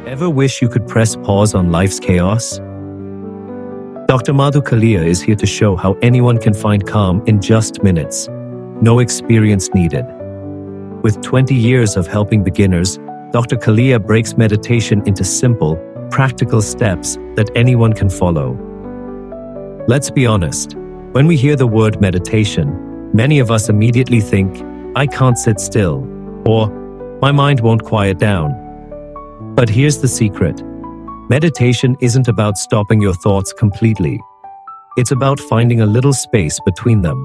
Ever wish you could press pause on life's chaos? Dr. Madhu Kalia is here to show how anyone can find calm in just minutes. No experience needed. With 20 years of helping beginners, Dr. Kalia breaks meditation into simple, practical steps that anyone can follow. Let's be honest. When we hear the word meditation, many of us immediately think, I can't sit still, or my mind won't quiet down. But here's the secret. Meditation isn't about stopping your thoughts completely. It's about finding a little space between them.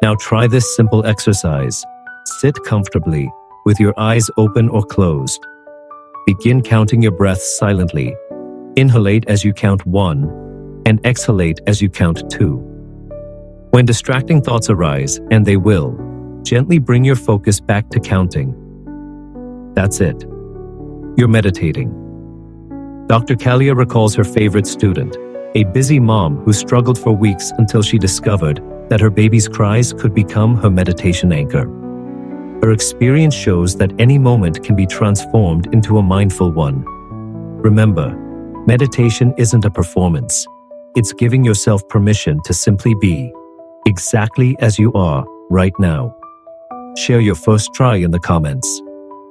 Now try this simple exercise. Sit comfortably, with your eyes open or closed. Begin counting your breaths silently. Inhalate as you count 1, and exhalate as you count 2. When distracting thoughts arise, and they will, gently bring your focus back to counting. That's it. You're meditating. Dr. Kalia recalls her favorite student, a busy mom who struggled for weeks until she discovered that her baby's cries could become her meditation anchor. Her experience shows that any moment can be transformed into a mindful one. Remember, meditation isn't a performance. It's giving yourself permission to simply be, exactly as you are right now. Share your first try in the comments,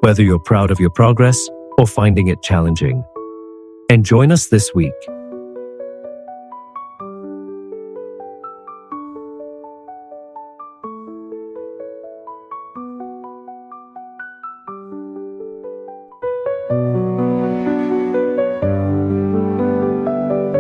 whether you're proud of your progress or finding it challenging. And join us this week